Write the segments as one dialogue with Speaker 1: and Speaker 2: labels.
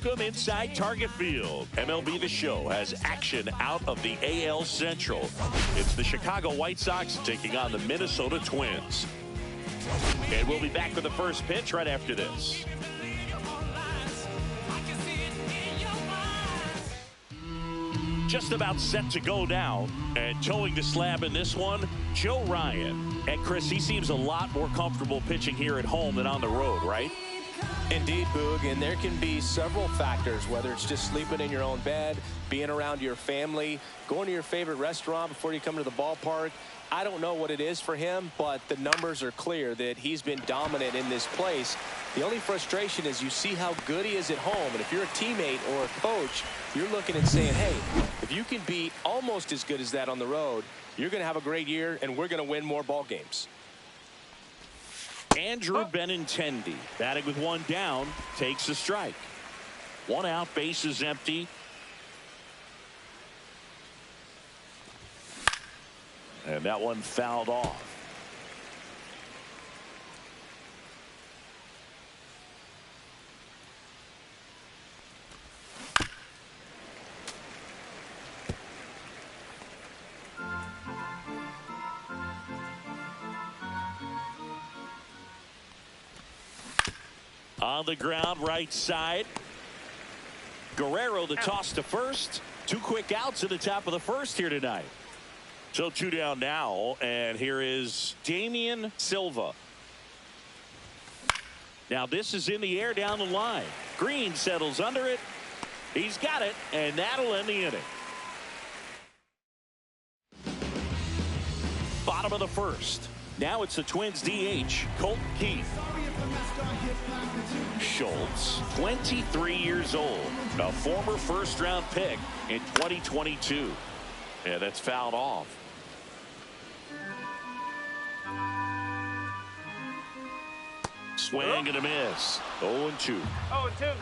Speaker 1: Welcome inside Target Field. MLB The Show has action out of the AL Central. It's the Chicago White Sox taking on the Minnesota Twins. And we'll be back for the first pitch right after this. Just about set to go down, and towing the slab in this one, Joe Ryan. And Chris, he seems a lot more comfortable pitching here at home than on the road, right?
Speaker 2: Indeed, Boog, and there can be several factors, whether it's just sleeping in your own bed, being around your family, going to your favorite restaurant before you come to the ballpark. I don't know what it is for him, but the numbers are clear that he's been dominant in this place. The only frustration is you see how good he is at home, and if you're a teammate or a coach, you're looking and saying, hey, if you can be almost as good as that on the road, you're going to have a great year, and we're going to win more ball games.
Speaker 1: Andrew Benintendi, batting with one down, takes a strike. One out, base is empty. And that one fouled off. On the ground, right side. Guerrero, the toss to first. Two quick outs at the top of the first here tonight. So two down now, and here is Damian Silva. Now this is in the air down the line. Green settles under it. He's got it, and that'll end the inning. Bottom of the first. Now it's the Twins DH, Colton Keith. Schultz, 23 years old, a former first-round pick in 2022. Yeah, that's fouled off. Swing and a miss. 0-2.
Speaker 3: 0-2.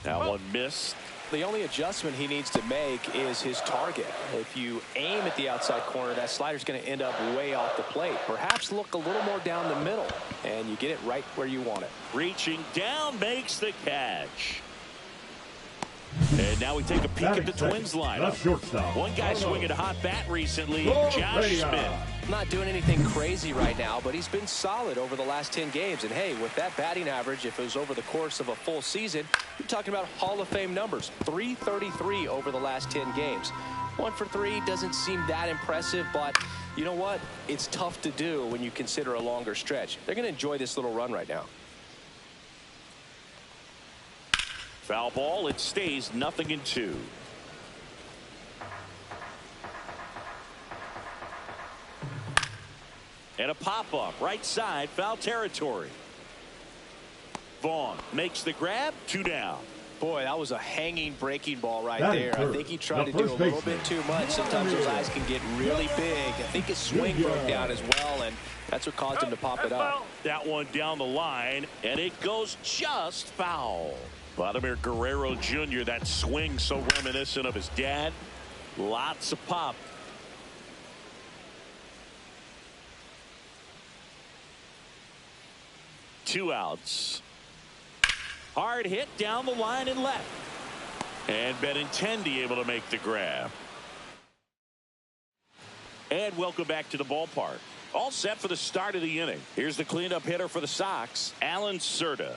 Speaker 1: That one missed.
Speaker 2: The only adjustment he needs to make is his target. If you aim at the outside corner, that slider's going to end up way off the plate. Perhaps look a little more down the middle, and you get it right where you want it.
Speaker 1: Reaching down, makes the catch. And now we take a peek at the Twins lineup. One guy swinging a hot bat recently, Josh Smith.
Speaker 2: Not doing anything crazy right now, but he's been solid over the last 10 games. And hey, with that batting average, if it was over the course of a full season, you're talking about Hall of Fame numbers. 333 over the last 10 games. 1 for 3 doesn't seem that impressive, but you know what? It's tough to do when you consider a longer stretch. They're going to enjoy this little run right now.
Speaker 1: Foul ball, it stays 0-2. And a pop-up, right side, foul territory. Vaughn makes the grab, 2 down.
Speaker 2: Boy, that was a hanging breaking ball right there. I think he tried to do a little bit too much. Sometimes those eyes can get really big. I think his swing broke down as well, and that's what caused him to pop it up.
Speaker 1: That one down the line, and it goes just foul. Vladimir Guerrero Jr., that swing so reminiscent of his dad. Lots of pop. Two outs. Hard hit down the line and left. And Benintendi able to make the grab. And welcome back to the ballpark. All set for the start of the inning. Here's the cleanup hitter for the Sox, Alan Cerda.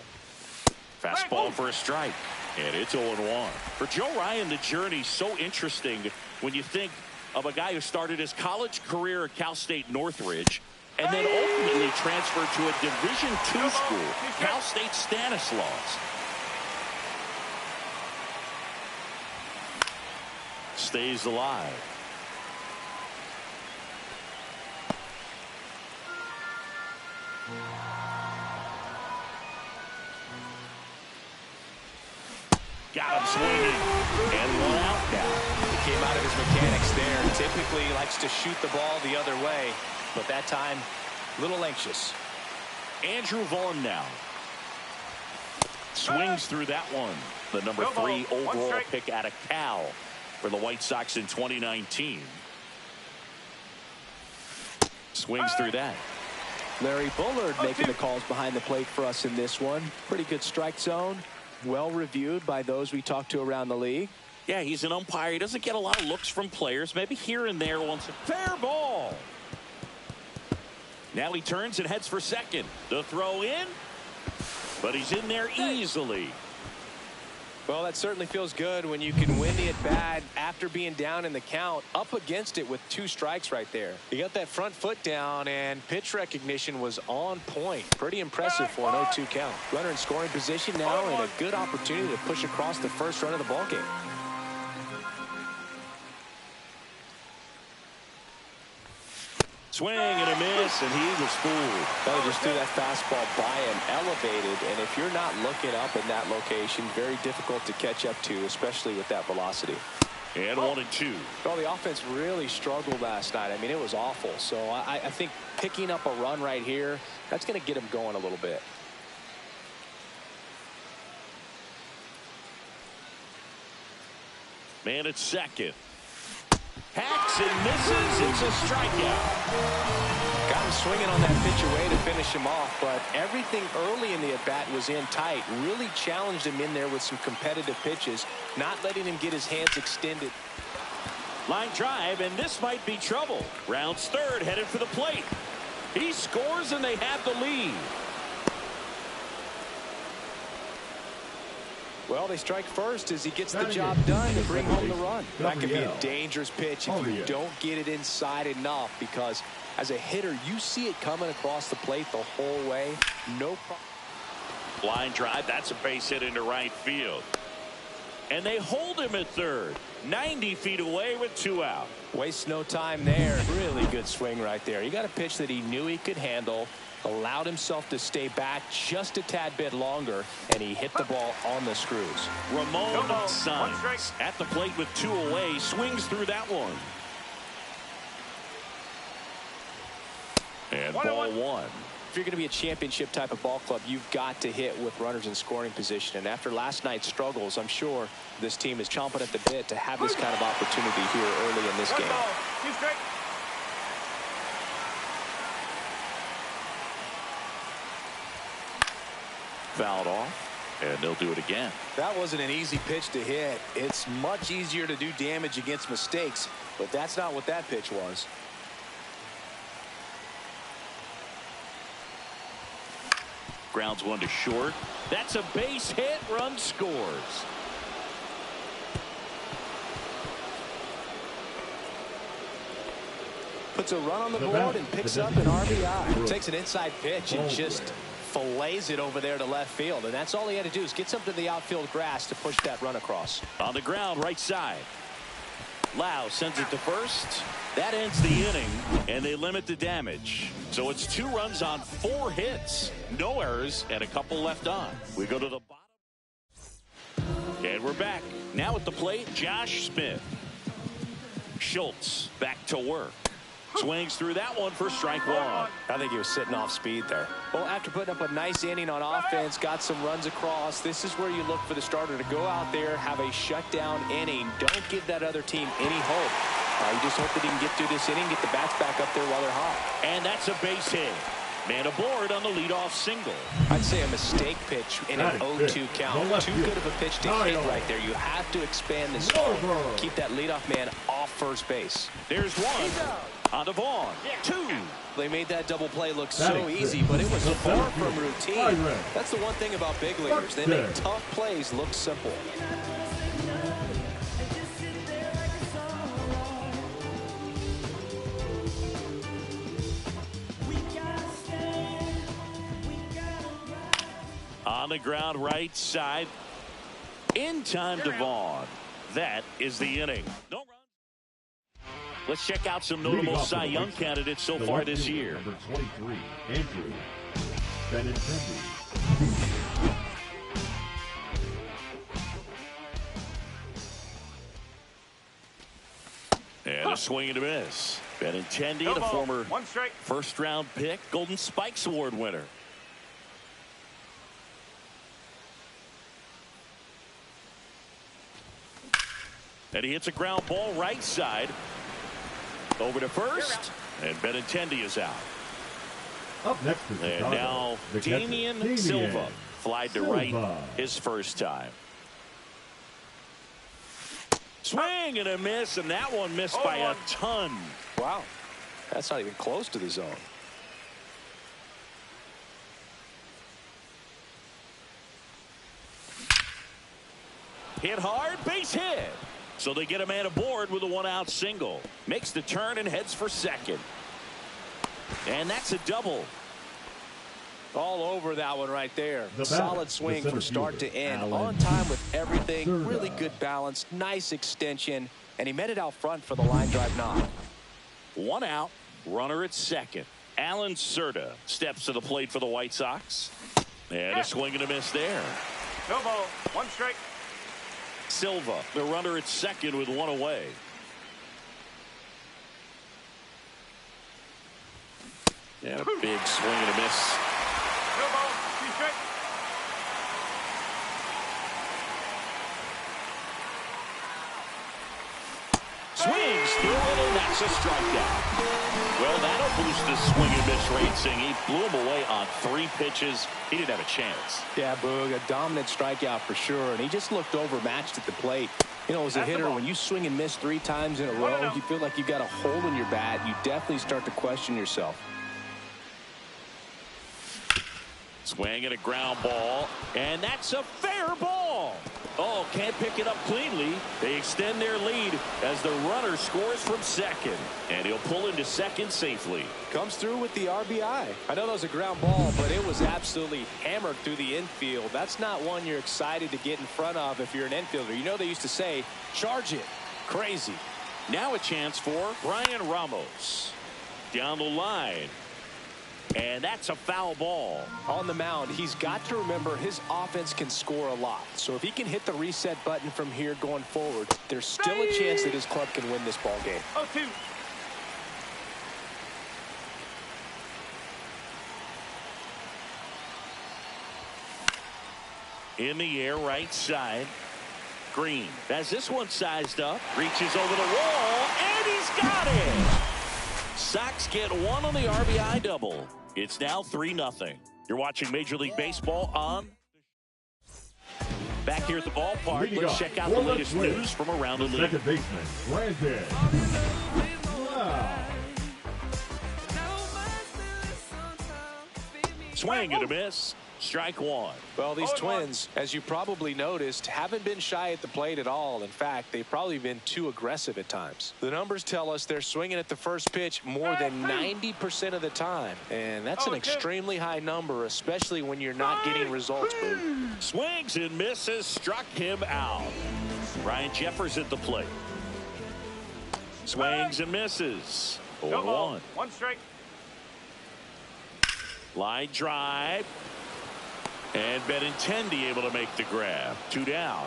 Speaker 1: Fastball for a strike. And it's 0-1. For Joe Ryan, the journey's so interesting when you think of a guy who started his college career at Cal State Northridge and then ultimately transferred to a Division II school, Cal State Stanislaus. Stays alive. Got him swinging. And 1 out now.
Speaker 2: He came out of his mechanics there. Typically he likes to shoot the ball the other way, but that time a little anxious.
Speaker 1: Andrew Vaughn now. Swings through that one. The number 3 overall pick out of Cal for the White Sox in 2019. swings through that.
Speaker 2: Larry Bullard making the calls behind the plate for us in this one. Pretty good strike zone. Well reviewed by those we talked to around the league.
Speaker 1: Yeah, he's an umpire. He doesn't get a lot of looks from players. Maybe here and there once a fair ball. Now he turns and heads for second. The throw in, but he's in there easily.
Speaker 2: Well, that certainly feels good when you can win the at-bat after being down in the count, up against it with 2 strikes right there. He got that front foot down, and pitch recognition was on point. Pretty impressive for an 0-2 count. Runner in scoring position now, and a good opportunity to push across the first run of the ballgame.
Speaker 1: Swing and a miss, and he was fooled.
Speaker 2: Well, he just threw that fastball by him, elevated, and if you're not looking up in that location, very difficult to catch up to, especially with that velocity.
Speaker 1: And 1-2.
Speaker 2: Well, the offense really struggled last night. I mean, it was awful. So I think picking up a run right here, that's going to get him going a little bit.
Speaker 1: Man at second. Hacks and misses. It's a strikeout.
Speaker 2: Got him swinging on that pitch away to finish him off, but everything early in the at-bat was in tight. Really challenged him in there with some competitive pitches, not letting him get his hands extended.
Speaker 1: Line drive, and this might be trouble. Rounds third, headed for the plate. He scores, and they have the lead.
Speaker 2: Well, they strike first as he gets the job done to bring home the run. That could be a dangerous pitch if you don't get it inside enough, because as a hitter, you see it coming across the plate the whole way. No problem.
Speaker 1: Line drive, that's a base hit into right field. And they hold him at third. 90 feet away with 2 out.
Speaker 2: Wastes no time there. Really good swing right there. He got a pitch that he knew he could handle, allowed himself to stay back just a tad bit longer, and he hit the ball on the screws.
Speaker 1: Ramon Saenz at the plate with 2 away, swings through that one. And ball 1.
Speaker 2: If you're going to be a championship type of ball club, you've got to hit with runners in scoring position. And after last night's struggles, I'm sure this team is chomping at the bit to have this kind of opportunity here early in this game.
Speaker 1: Fouled off, and they'll do it again.
Speaker 2: That wasn't an easy pitch to hit. It's much easier to do damage against mistakes, but that's not what that pitch was.
Speaker 1: Grounds one to short. That's a base hit. Run scores.
Speaker 2: Puts a run on the board and picks up an RBI. Takes an inside pitch and just fillets it over there to left field. And that's all he had to do is get something to the outfield grass to push that run across.
Speaker 1: On the ground, right side. Lau sends it to first. That ends the inning, and they limit the damage. So it's 2 runs on 4 hits. No errors, and a couple left on. We go to the bottom. And we're back. Now at the plate, Josh Smith. Schultz back to work. Swings through that one for strike 1.
Speaker 2: I think he was sitting off speed there. Well, after putting up a nice inning on offense, got some runs across, this is where you look for the starter to go out there, have a shutdown inning. Don't give that other team any hope. You just hope that he can get through this inning, get the bats back up there while they're hot.
Speaker 1: And that's a base hit. Man aboard on the leadoff single.
Speaker 2: I'd say a mistake pitch in an 0-2 count. Too good of a pitch to hit right there. You have to expand the zone. Keep that leadoff man off first base.
Speaker 1: There's 1. On to Vaughn. 2.
Speaker 2: They made that double play look so easy, but it was far from routine. That's the one thing about big leaguers. They make tough plays look simple.
Speaker 1: On the ground, right side. In time to Vaughn. That is the inning. No run. Let's check out some notable Cy Young candidates so far this year.
Speaker 3: Number 23, Andrew Benintendi.
Speaker 1: And a swing and a miss. Benintendi, the former first-round pick, Golden Spikes Award winner. And he hits a ground ball right side. Over to first. And Benintendi is out.
Speaker 3: Up next for
Speaker 1: And
Speaker 3: Chicago,
Speaker 1: now
Speaker 3: the catcher,
Speaker 1: Damian Silva flied to right his first time. Swing and a miss, and that one missed by a ton.
Speaker 2: Wow, that's not even close to the zone.
Speaker 1: Hit hard, base hit. So they get a man aboard with a one-out single. Makes the turn and heads for second. And that's a double.
Speaker 2: All over that one right there. Solid swing from start to end.
Speaker 3: Alan
Speaker 2: On time with everything.
Speaker 3: Cerda.
Speaker 2: Really good balance. Nice extension. And he met it out front for the line drive knock.
Speaker 1: One out. Runner at second. Alan Cerda steps to the plate for the White Sox. And a swing and a miss there.
Speaker 4: No ball. One strike.
Speaker 1: Silva, the runner at second with one away. And a big swing and a miss.
Speaker 4: No ball. Two strike.
Speaker 1: Swings through it, and that's a strikeout. Well, that'll boost the swing and miss rating. He blew him away on 3 pitches. He didn't have a chance.
Speaker 2: Yeah, Boog, a dominant strikeout for sure. And he just looked overmatched at the plate. You know, as a hitter, when you swing and miss 3 times in a row, you feel like you've got a hole in your bat. You definitely start to question yourself.
Speaker 1: Swing and a ground ball, and that's a fair ball. Oh, can't pick it up cleanly. They extend their lead as the runner scores from second, and he'll pull into second safely.
Speaker 2: Comes through with the RBI. I know that was a ground ball, but it was absolutely hammered through the infield. That's not one you're excited to get in front of if you're an infielder. You know they used to say, charge it. Crazy.
Speaker 1: Now a chance for Brian Ramos. Down the line. And that's a foul ball.
Speaker 2: On the mound, he's got to remember his offense can score a lot. So if he can hit the reset button from here going forward, there's still a chance that his club can win this ball game.
Speaker 4: 0-2.
Speaker 1: In the air, right side. Green has this one sized up. Reaches over the wall, and he's got it. Sox get one on the RBI double. It's now 3-0. You're watching Major League Baseball on. Back here at the ballpark, let's check out the latest news from around the league.
Speaker 3: Second baseman, Brandon. Wow.
Speaker 1: Swing and a miss. Strike one.
Speaker 2: Well, these Twins, as you probably noticed, haven't been shy at the plate at all. In fact, they've probably been too aggressive at times. The numbers tell us they're swinging at the first pitch more than 90% of the time. And that's an extremely high number, especially when you're not getting results, Boo.
Speaker 1: Swings and misses. Struck him out. Ryan Jeffers at the plate. Swings and misses. 0-1.
Speaker 4: One strike.
Speaker 1: Line drive. And Benintendi able to make the grab. 2 down.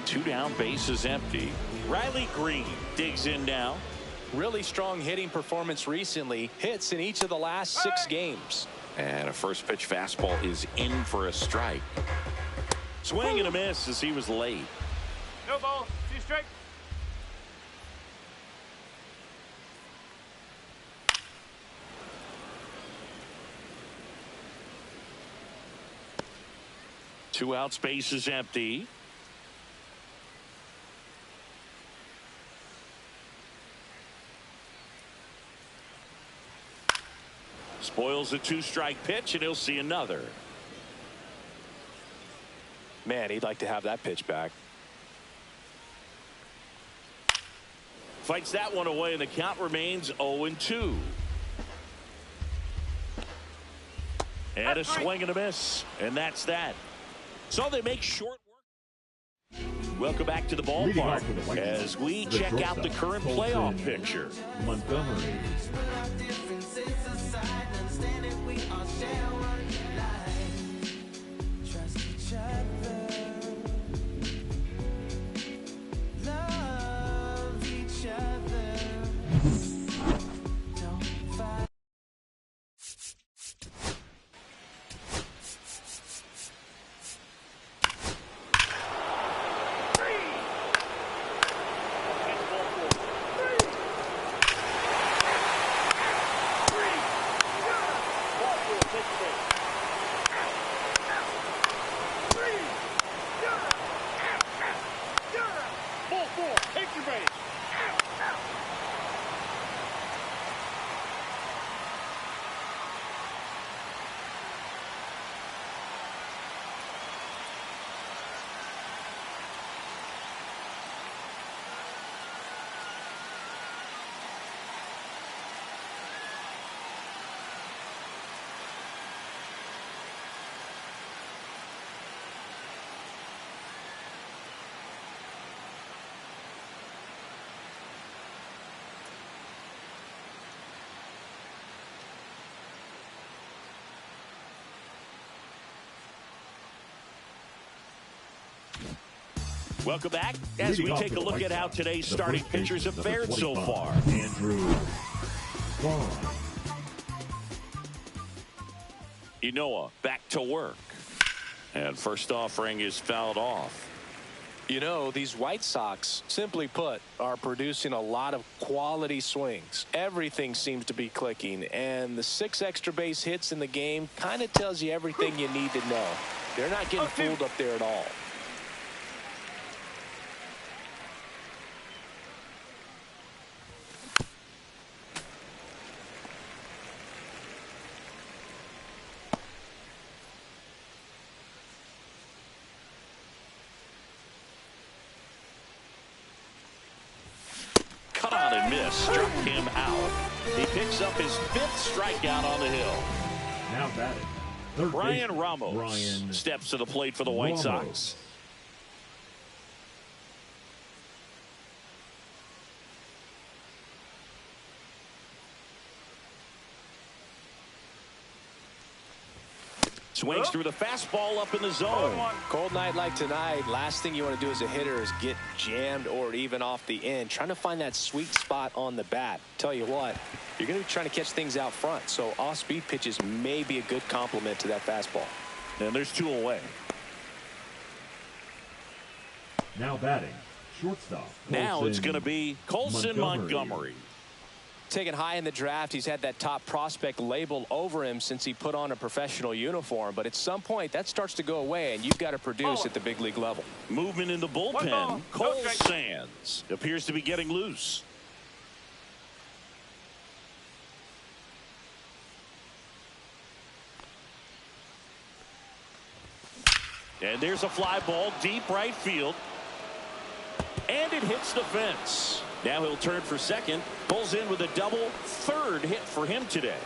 Speaker 1: 2 down, base is empty. Riley Green digs in now.
Speaker 2: Really strong hitting performance recently. Hits in each of the last 6 games.
Speaker 1: And a first pitch fastball is in for a strike. Swing and a miss as he was late.
Speaker 4: No ball. 2 strike.
Speaker 1: Two outs, base is empty. Spoils a 2-strike pitch, and he'll see another.
Speaker 2: Man, he'd like to have that pitch back.
Speaker 1: Fights that one away, and the count remains 0-2. And a swing and a miss, and that's that. So they make short work. Welcome back to the ballpark as we check out the current playoff picture.
Speaker 3: Montgomery.
Speaker 1: Welcome back as we take a look at how today's starting pitchers have fared so far.
Speaker 3: Andrew Vaughn.
Speaker 1: Ynoa back to work. And first offering is fouled off.
Speaker 2: You know, these White Sox, simply put, are producing a lot of quality swings. Everything seems to be clicking, and the 6 extra base hits in the game kind of tells you everything you need to know. They're not getting fooled up there at all.
Speaker 1: Struck him out. He picks up his 5th strikeout on the hill.
Speaker 3: Now batting,
Speaker 1: Brian Ramos steps to the plate for the White Sox. Swings through the fastball up in the zone.
Speaker 2: Cold night like tonight, last thing you want to do as a hitter is get jammed or even off the end. Trying to find that sweet spot on the bat. Tell you what, you're going to be trying to catch things out front. So off-speed pitches may be a good complement to that fastball.
Speaker 1: And there's 2 away.
Speaker 3: Now batting, shortstop.
Speaker 1: Now it's going to be Colson Montgomery.
Speaker 2: Taken high in the draft, he's had that top prospect label over him since he put on a professional uniform. But at some point, that starts to go away, and you've got to produce at the big league level.
Speaker 1: Movement in the bullpen. Cole Sands appears to be getting loose. And there's a fly ball deep right field. And it hits the fence. Now he'll turn for second. Pulls in with a double. 3rd hit for him today.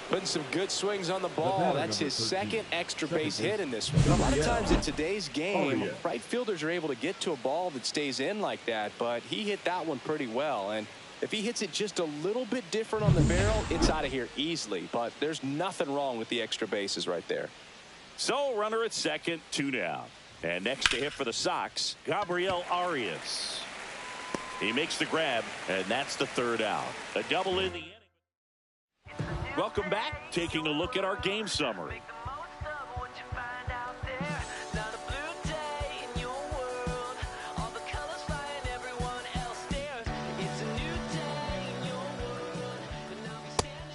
Speaker 2: Putting some good swings on the ball. That's his 2nd extra base hit in this one. A lot of times in today's game, right fielders are able to get to a ball that stays in like that, but he hit that one pretty well. And if he hits it just a little bit different on the barrel, it's out of here easily. But there's nothing wrong with the extra bases right there.
Speaker 1: So runner at second, 2 down. And next to hit for the Sox, Gabriel Arias. He makes the grab, and that's the 3rd out. A double in the inning. Welcome back. Taking a look at our game summary.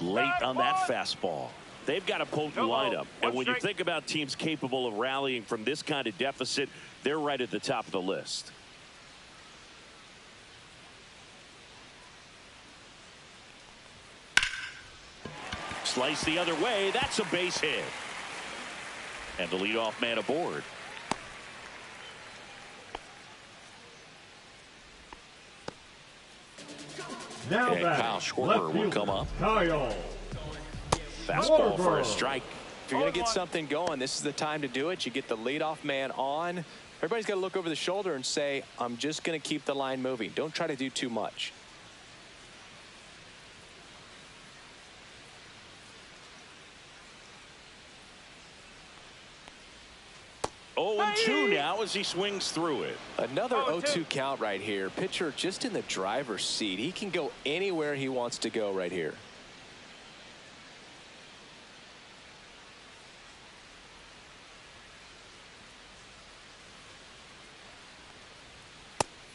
Speaker 1: Late on that fastball. They've got a potent lineup. And when you think about teams capable of rallying from this kind of deficit, they're right at the top of the list. Slice the other way. That's a base hit. And the leadoff man aboard.
Speaker 3: Now
Speaker 1: and Kyle Schwarber will come up. Fastball for a strike.
Speaker 2: If you're going to get something going, this is the time to do it. You get the leadoff man on. Everybody's got to look over the shoulder and say, I'm just going to keep the line moving. Don't try to do too much.
Speaker 1: Oh, and 2 now as he swings through it.
Speaker 2: Another 0-2 count right here. Pitcher just in the driver's seat. He can go anywhere he wants to go right here.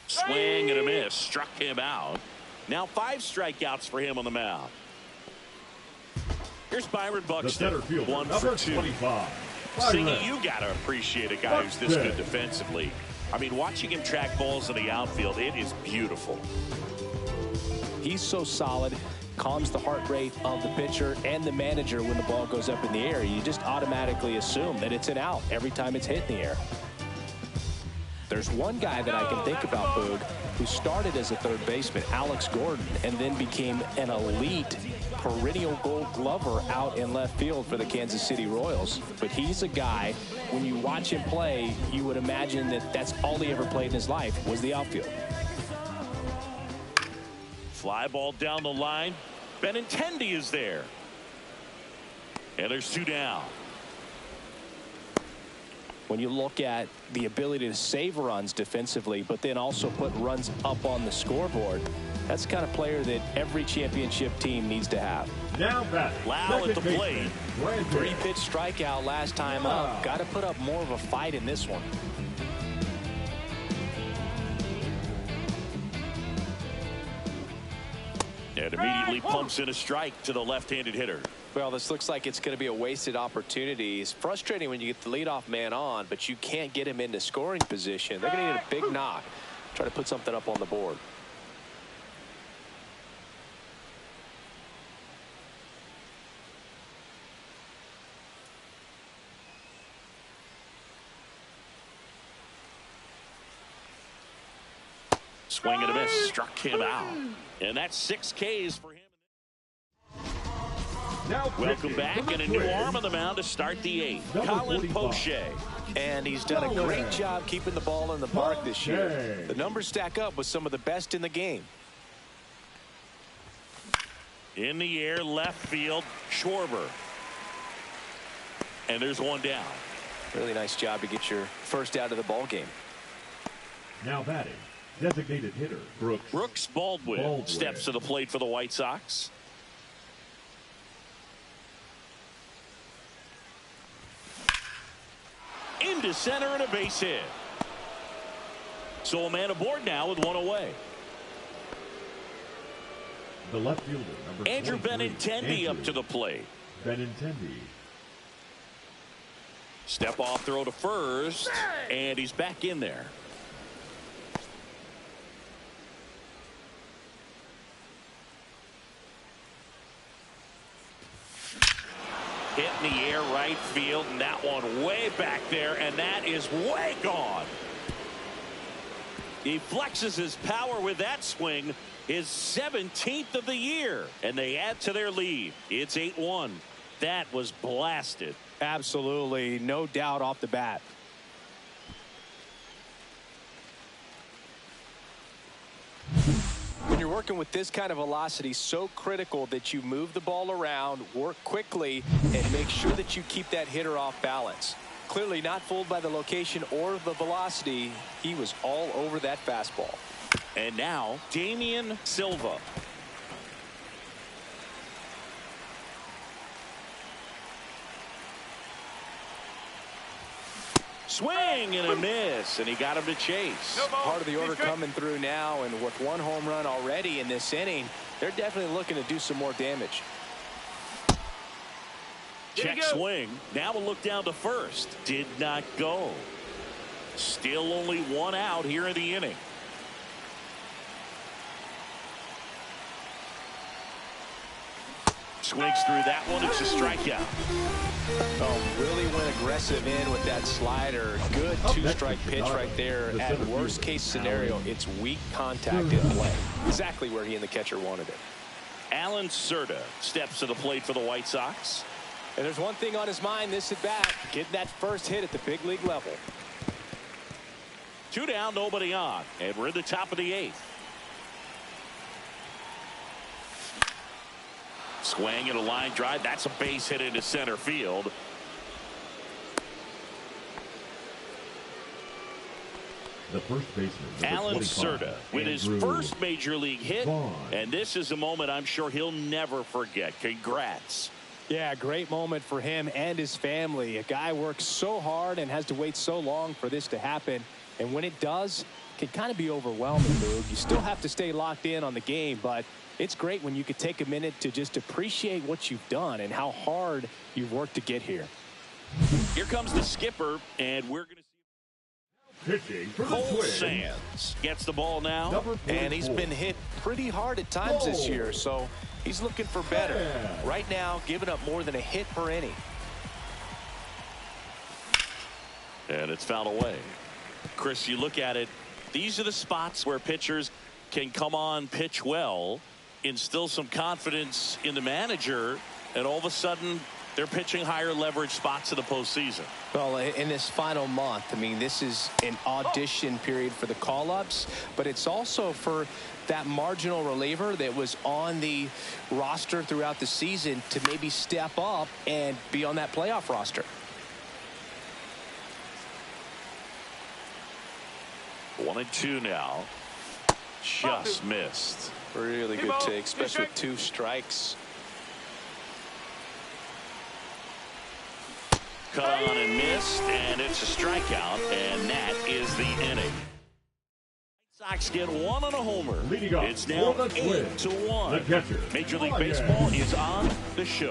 Speaker 1: Swing and a miss. Struck him out. Now 5 strikeouts for him on the mound. Here's Byron Buxton. 1 for 2.
Speaker 3: 25.
Speaker 1: Singy, you got to appreciate a guy who's this good defensively. I mean, watching him track balls in the outfield, it is beautiful.
Speaker 2: He's so solid, calms the heart rate of the pitcher and the manager when the ball goes up in the air. You just automatically assume that it's an out every time it's hit in the air. There's one guy that I can think about, Boog, who started as a 3rd baseman, Alex Gordon, and then became an elite perennial Gold Glover out in left field for the Kansas City Royals. But he's a guy, when you watch him play, you would imagine that that's all he ever played in his life was the outfield.
Speaker 1: Fly ball down the line. Benintendi is there. And there's 2 down.
Speaker 2: when you look at the ability to save runs defensively, but then also put runs up on the scoreboard. That's the kind of player that every championship team needs to have.
Speaker 3: Now batting.
Speaker 1: Lau at the plate.
Speaker 2: Three-pitch strikeout last time up. Got to put up more of a fight in this one.
Speaker 1: And immediately pumps in a strike to the left-handed hitter.
Speaker 2: Well, this looks like it's going to be a wasted opportunity. It's frustrating when you get the leadoff man on, but you can't get him into scoring position. They're going to need a big knock. Try to put something up on the board.
Speaker 1: Swing and a miss. Struck him out. And that's 6 Ks for him.
Speaker 3: Now
Speaker 1: Welcome back, and a new arm on the mound to start the 8th. Colin Poche.
Speaker 2: And he's done a great job keeping the ball in the park this year. The numbers stack up with some of the best in the game.
Speaker 1: In the air, left field, Schwarber. And there's one down.
Speaker 2: Really nice job to get your first out of the ball game.
Speaker 3: Now batting. Designated hitter,
Speaker 1: Brooks Baldwin steps to the plate for the White Sox. Into center and a base hit. So a man aboard now with one away.
Speaker 3: The left fielder, number
Speaker 1: Andrew
Speaker 3: 23,
Speaker 1: Benintendi up to the plate.
Speaker 3: Benintendi.
Speaker 1: Step off throw to first, and he's back in there. Hit in the air, right field, and that one way back there, and that is way gone. He flexes his power with that swing, his 17th of the year, and they add to their lead. It's 8-1. That was blasted.
Speaker 2: Absolutely, no doubt off the bat. When you're working with this kind of velocity, so critical that you move the ball around, work quickly, and make sure that you keep that hitter off balance. Clearly not fooled by the location or the velocity. He was all over that fastball.
Speaker 1: And now, Damian Silva. Swing and a miss, and he got him to chase.
Speaker 2: Part of the order coming through now, and with one home run already in this inning, they're definitely looking to do some more damage.
Speaker 1: Check swing. Now we'll look down to first. Did not go. Still only one out here in the inning. Swings through that one. It's a strikeout.
Speaker 2: Oh, really went aggressive in with that slider. Good two-strike pitch right there. At worst case scenario, it's weak contact in play. Exactly where he and the catcher wanted it.
Speaker 1: Alan Cerda steps to the plate for the White Sox.
Speaker 2: And there's one thing on his mind this at bat, getting that first hit at the big league level.
Speaker 1: 2 down, nobody on, and we're in the top of the 8th. Swing and a line drive. That's a base hit into center field.
Speaker 3: The first baseman,
Speaker 1: Alan Cerda, with his first major league hit, and this is a moment I'm sure he'll never forget. Congrats.
Speaker 2: Yeah, great moment for him and his family. A guy works so hard and has to wait so long for this to happen, and when it does, it can kind of be overwhelming, Boog. You still have to stay locked in on the game, but it's great when you could take a minute to just appreciate what you've done and how hard you've worked to get here.
Speaker 1: Here comes the skipper, and we're going to
Speaker 3: pitching for the
Speaker 1: Cole
Speaker 3: Twins.
Speaker 1: Sands gets the ball now,
Speaker 2: and he's been hit pretty hard at times this year, so he's looking for better. Right now, giving up more than a hit per inning.
Speaker 1: And it's fouled away. Chris, you look at it, these are the spots where pitchers can come on, pitch well, instill some confidence in the manager, and all of a sudden they're pitching higher leverage spots in the postseason.
Speaker 2: Well, in this final month, I mean, this is an audition period for the call-ups, but it's also for that marginal reliever that was on the roster throughout the season to maybe step up and be on that playoff roster.
Speaker 1: 1-2 now. Just missed.
Speaker 2: Really good take, especially with 2 strikes.
Speaker 1: Cut on and missed, and it's a strikeout, and that is the inning. Sox get 1 on a homer.
Speaker 3: Leading off
Speaker 1: It's now
Speaker 3: for the Twins,
Speaker 1: 8-1.
Speaker 3: the catcher,
Speaker 1: Major League
Speaker 3: Ryan.
Speaker 1: Baseball is on the show.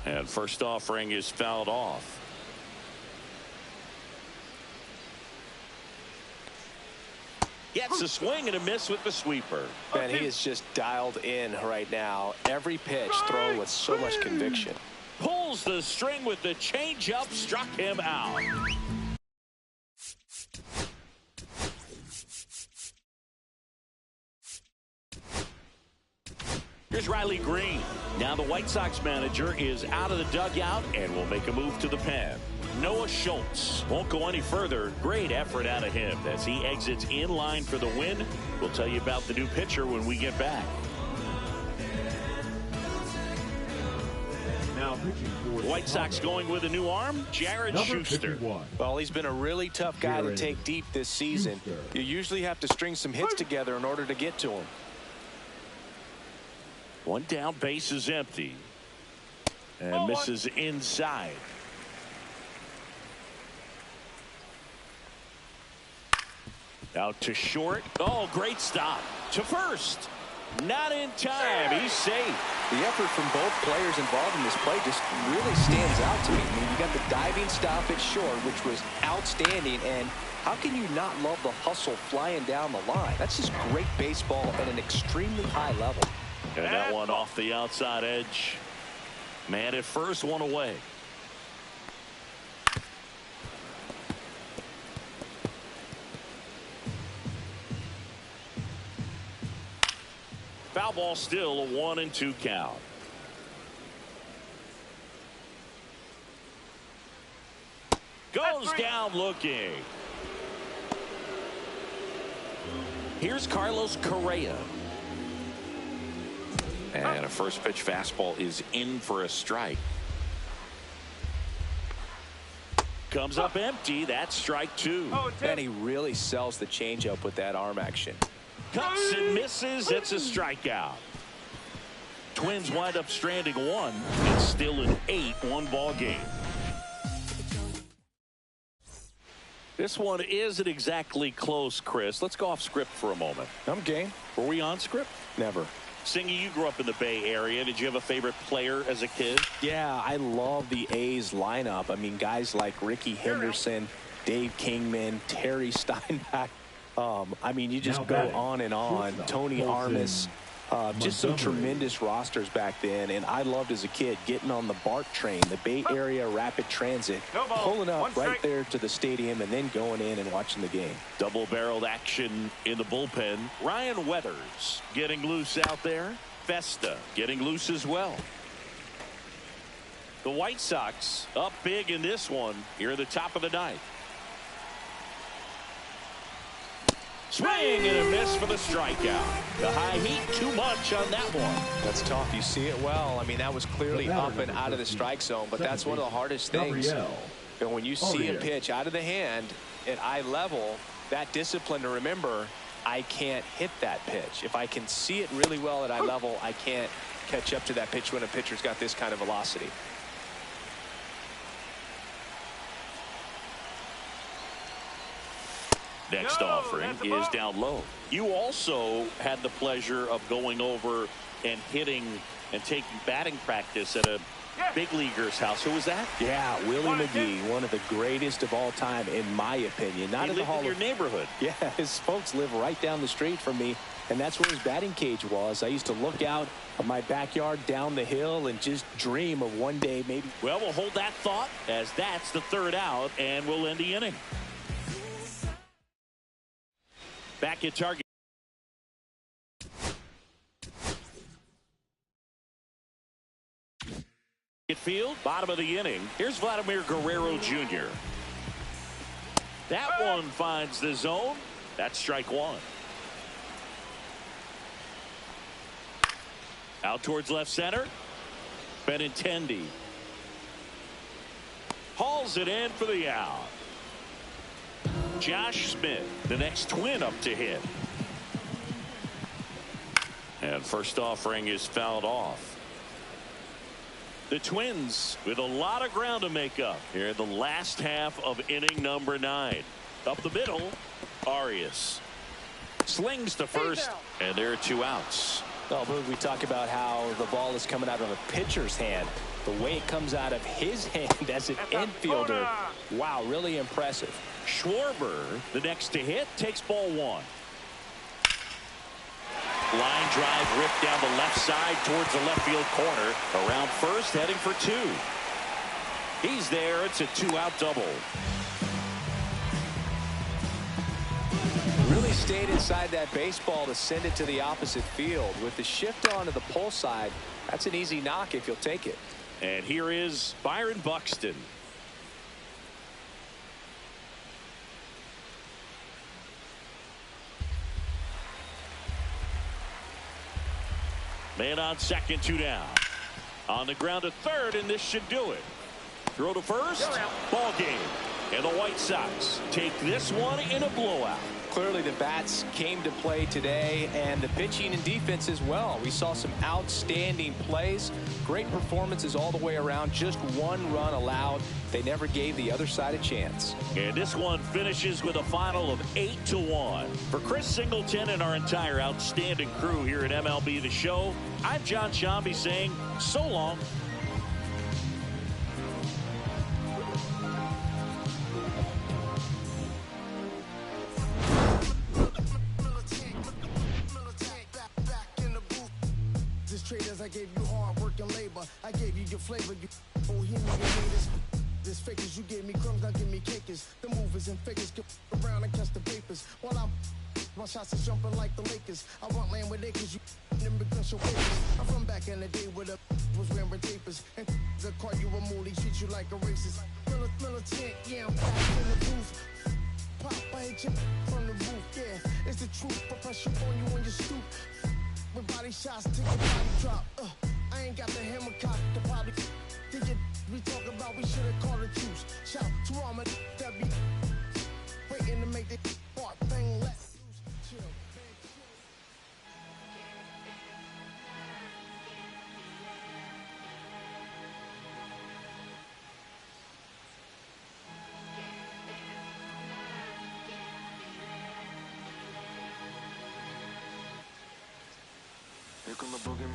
Speaker 1: And first offering is fouled off. Gets a swing and a miss with the sweeper.
Speaker 2: Man, he is just dialed in right now. Every pitch thrown with so much conviction.
Speaker 1: Pulls the string with the changeup, struck him out. Here's Riley Green. Now the White Sox manager is out of the dugout and will make a move to the pen. Noah Schultz won't go any further. Great effort out of him as he exits in line for the win. We'll tell you about the new pitcher when we get back.
Speaker 3: Now pitching for the
Speaker 1: White Sox going with a new arm, Jared
Speaker 3: number
Speaker 1: Schuster.
Speaker 3: 51.
Speaker 2: Well, he's been a really tough guy to
Speaker 3: Jared
Speaker 2: take deep this season.
Speaker 3: Schuster.
Speaker 2: You usually have to string some hits together in order to get to him.
Speaker 1: One down, base is empty. And misses inside. Out to short. Oh, great stop. To first. Not in time. He's safe.
Speaker 2: The effort from both players involved in this play just really stands out to me. I mean, you got the diving stop at short, which was outstanding, and how can you not love the hustle flying down the line? That's just great baseball at an extremely high level.
Speaker 1: And that one off the outside edge. Man at first, one away. Foul ball, still a 1-2 count. Goes down looking. Here's Carlos Correa. And a first pitch fastball is in for a strike. Comes up empty. That's strike 2.
Speaker 2: And he really sells the changeup with that arm action.
Speaker 1: Cuts and misses. It's a strikeout. Twins wind up stranding 1. It's still an 8-1 ball game. This one isn't exactly close, Chris. Let's go off script for a moment.
Speaker 2: I'm game.
Speaker 1: Were we on script?
Speaker 2: Never.
Speaker 1: Singy, you grew up in the Bay Area. Did you have a favorite player as a kid?
Speaker 2: Yeah, I love the A's lineup. I mean, guys like Ricky Henderson, Dave Kingman, Terry Steinbach. I mean, you just
Speaker 3: Now
Speaker 2: go
Speaker 3: batting,
Speaker 2: on and on.
Speaker 3: shortstop,
Speaker 2: Tony
Speaker 3: Colton
Speaker 2: Armas. Just some
Speaker 3: Montgomery.
Speaker 2: tremendous rosters back then, and I loved as a kid getting on the BART train, the Bay Area Rapid Transit,
Speaker 4: No ball.
Speaker 2: pulling up
Speaker 4: One
Speaker 2: right
Speaker 4: strike.
Speaker 2: there to the stadium and then going in and watching the game.
Speaker 1: Double-barreled action in the bullpen. Ryan Weathers getting loose out there. Festa getting loose as well. The White Sox up big in this one here at the top of the ninth. Swing and a miss for the strikeout. The high heat too much on that one.
Speaker 2: That's tough. You see it well. I mean, that was clearly up and out of the strike zone, but that's one of the hardest things.
Speaker 3: Gabriel.
Speaker 2: And when you see a
Speaker 3: Arias.
Speaker 2: pitch out of the hand at eye level, that discipline to remember, I can't hit that pitch. If I can see it really well at eye level, I can't catch up to that pitch when a pitcher's got this kind of velocity.
Speaker 1: Next
Speaker 4: No,
Speaker 1: offering
Speaker 4: that's a
Speaker 1: is
Speaker 4: ball.
Speaker 1: down low. You also had the pleasure of going over and hitting and taking batting practice at a big leaguer's house. Who was that?
Speaker 2: Yeah, Willie McGee, one of the greatest of all time, in my opinion. Not
Speaker 1: He
Speaker 2: in the
Speaker 1: lived
Speaker 2: Hall
Speaker 1: in your
Speaker 2: of
Speaker 1: neighborhood.
Speaker 2: Yeah, his folks live right down the street from me, and that's where his batting cage was. I used to look out of my backyard down the hill and just dream of one day maybe.
Speaker 1: Well, we'll hold that thought as that's the third out, and we'll end the inning. Back at target. Field, bottom of the inning. Here's Vladimir Guerrero Jr. That one finds the zone. That's strike one. Out towards left center. Benintendi hauls it in for the out. Josh Smith, the next Twin up to hit. And first offering is fouled off. The Twins with a lot of ground to make up here in the last half of inning number 9. Up the middle, Arias slings to first, and there are 2 outs.
Speaker 2: Well, Boog, we talk about how the ball is coming out of a pitcher's hand. The way it comes out of his hand as an infielder, wow, really impressive.
Speaker 1: Schwarber, the next to hit, takes ball 1. Line drive ripped down the left side towards the left field corner. Around first, heading for 2. He's there. It's a 2-out double.
Speaker 2: Really stayed inside that baseball to send it to the opposite field. With the shift on to the pull side, that's an easy knock if you'll take it.
Speaker 1: And here is Byron Buxton. Man on second, 2 down. On the ground to third, and this should do it. Throw to first, ball game. And the White Sox take this one in a blowout.
Speaker 2: Clearly the bats came to play today, and the pitching and defense as well. We saw some outstanding plays, great performances all the way around. Just 1 run allowed. They never gave the other side a chance.
Speaker 1: And this one finishes with a final of 8-1. For Chris Singleton and our entire outstanding crew here at MLB The Show, I'm John Shambi saying so long.
Speaker 5: Traders, I gave you hard work and labor. I gave you your flavor. You bohemian haters. This fakers, you gave me crumbs, now give me cakers. The movers and fakers get around and catch the papers. While my shots is jumping like the Lakers. I want land with acres, you never gun show papers. I'm from back in the day where the was wearing tapers. And the car you a moody, treat you like a racist. Militant, yeah, I'm back in the booth. Pop, I hit you from the roof, yeah. It's the truth, but pressure on you on your stoop. With body shots, take a body drop. I ain't got the hammer cock, the body. Think it, we talk about, we should've called it juice. Shout to all my that be waiting to make the part thing let loose. Chill. Here come the boogeyman.